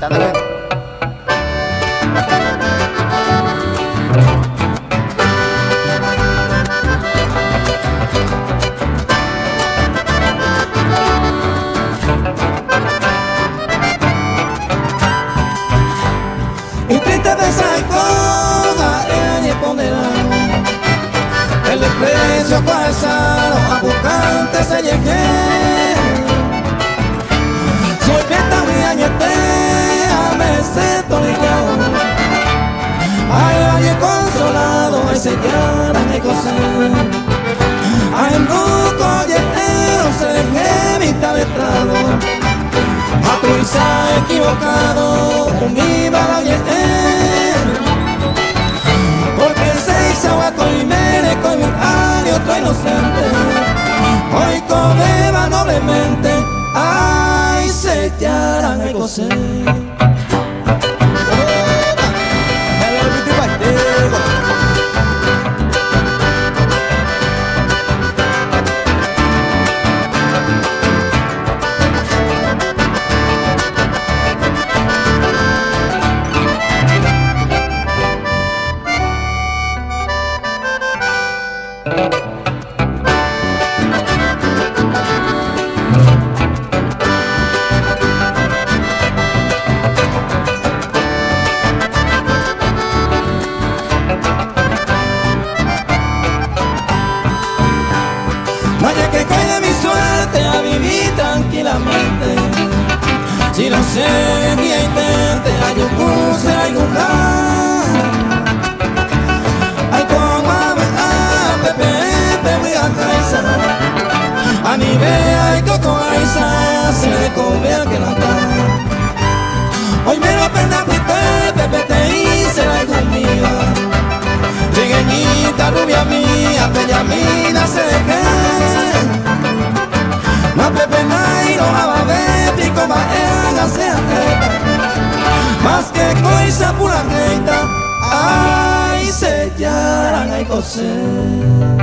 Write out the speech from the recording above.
Dale. Y triste de esa cosa, ella responderá. El desprecio pasado a buscarte se llegué. Soy fiesta mi añete, me siento ligado. Ay, valle consolado, ay, se llaman el coser. Ay, en buco lleno se dejé mi tabestrado. A tu isa equivocado, un viva la porque se hizo a coimere con mi ali otro inocente. Hoy codeba noblemente, ay, se llaran el coser. Vaya que cae de mi suerte a vivir tranquilamente. Si no sé ni intente, hay un puse, hay un plan. Ay, como a Pepe, voy a casa. A mi vea y coco aisa, se le come a que no está. Hoy me lo pena Pepe, te hice la conmigo. Trigueñita, rubia mía, bella mina, se dejé. No Pepe Nairo, ababete y coma ella sea más que coisa pura neita, ay, se llaran ay coser.